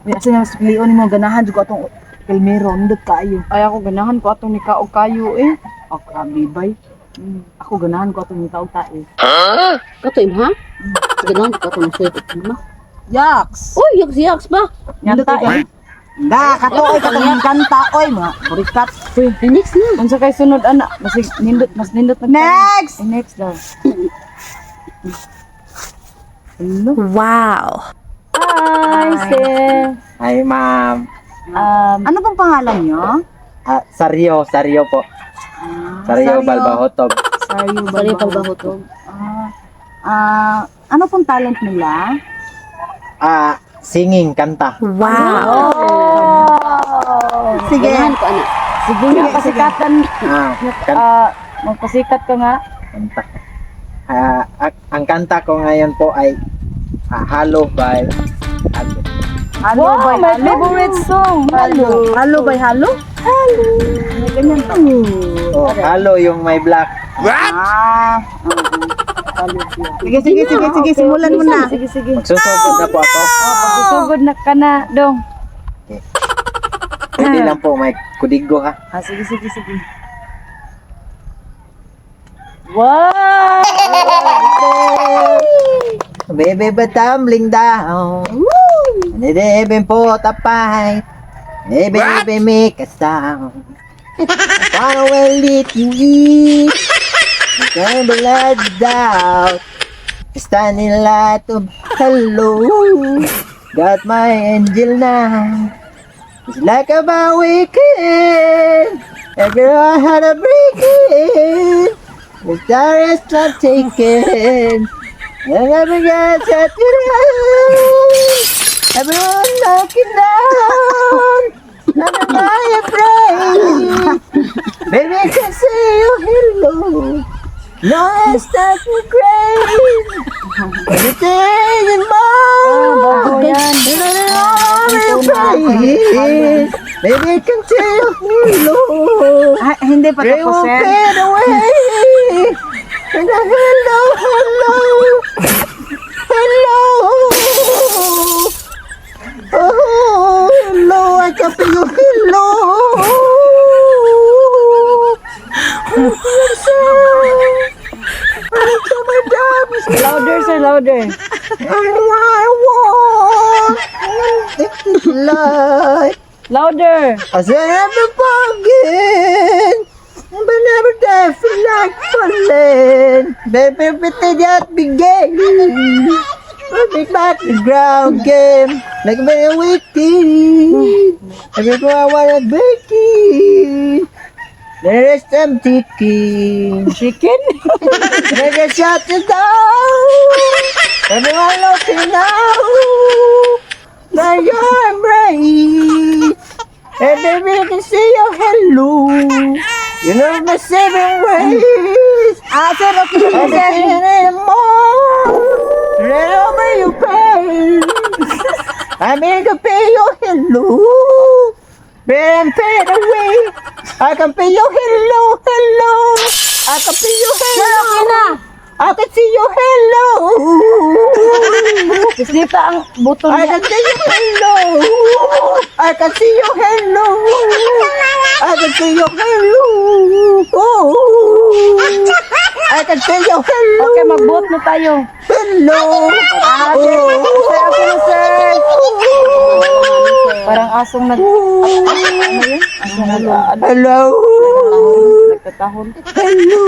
Kasi mas pilion mo ganahan jud ko atong Kelmero, nindot kaayo. Ay ako ganahan ko atong nikaog kayo eh. Ako kabibay. Ako ganahan ko atong nitaw tae. Kato ha? Ganahan ko atong sweet mo. Yaks. Uy, yaks ba? Nindot tae. Da, katoy katong kanta oy mga burikat. Uy, next na. Unsa kay sunod ana? Mas nindot na. Next. Next daw. Wow. Hi, sir. Hi, ma'am. Ano pong pangalan nyo? Sario po. Sario Balbahotog. Sario Balbahotog. Ano pong talent nila? Singing, kanta. Wow. Sige. Ganahan ko ana. Sige nga pasikatan. Magpasikat ka nga. Kanta. Ang kanta ko ngayon po ay Halo by Halo. Halo Wow, by my halo? favorite song. Halo. Halo by halo? Ganyan to. Oh, Halo yung may black. Sige, simulan mo na. Sige. Magsusugod na po ako. Pagsusugod na ka na, dong. Pwede lang po may kudigo ha. Sige. Wow! Baby but tumbling down. Baby po tapay. Baby make a sound. Far away let you eat. Can't be let down. Standing light of hello. Got my angel now. It's like a bad weekend. Every I had a breaking. The star is not taken. And every guy's at your hand. Everyone knocking down. And I afraid. Baby, I can say you hello. No, it's not great. Everything in bago mind. yan. Baby, I can say you hello. Hindi pa They tapos, will sir. fade away. And a hello. Oh, hello, I can feel you, hello. Louder, sir, louder. I want this life. Louder. As I never forget, but never die feel like falling. Baby, everything that began. Big back the ground game, like a very wicked. Everywhere I wanna break it. There is some Tiki. Chicken? Make a shot it down. Everyone looking now. Now you're embrace. And baby, I can see your hello. You know the saving grace. Sir, okay. Everything anymore. Right over your pain. I make a pay your hello. Then fade away. I can pay your hello. I can pay your hello. I can see your hello. Islita ang buto I niya. can see your hello. I can see your hello. I can see your hello. I can see your hello. Okay, mag-boot na tayo. Hello. Sir. Parang asong nag... Ano yun? Asong Hello. nagtatahon. Hello.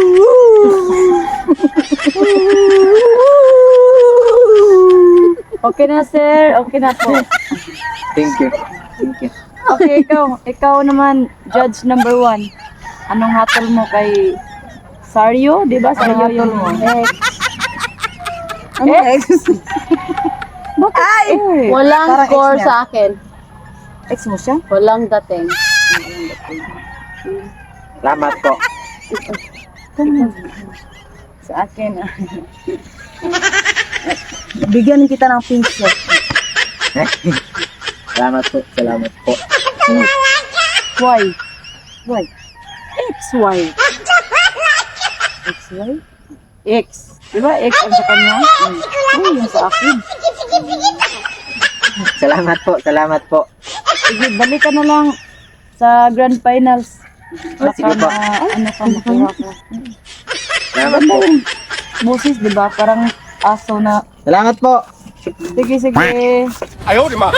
Okay na, sir. Okay na po. Thank you. Okay, ikaw naman, judge number 1. Anong hatol mo kay Sario? Di ba? Sario hatol mo. Ex. Ay! Walang Parang score ex niya. sa akin. Ex mo siya? Walang dating. Salamat po. Sa akin. Bigyan kita ng pink shirt. Salamat po. Why? Why? XY. XY? X. Di ba X ang sa kanya? Uy, yung sa akin. Salamat po, salamat po. Sige, balik ka na lang sa grand finals. Sige po. Ano ka makuha ko. Salamat po. Moses, di ba? Parang aso na. Salamat po. Sige, sige. Ayaw, di ma.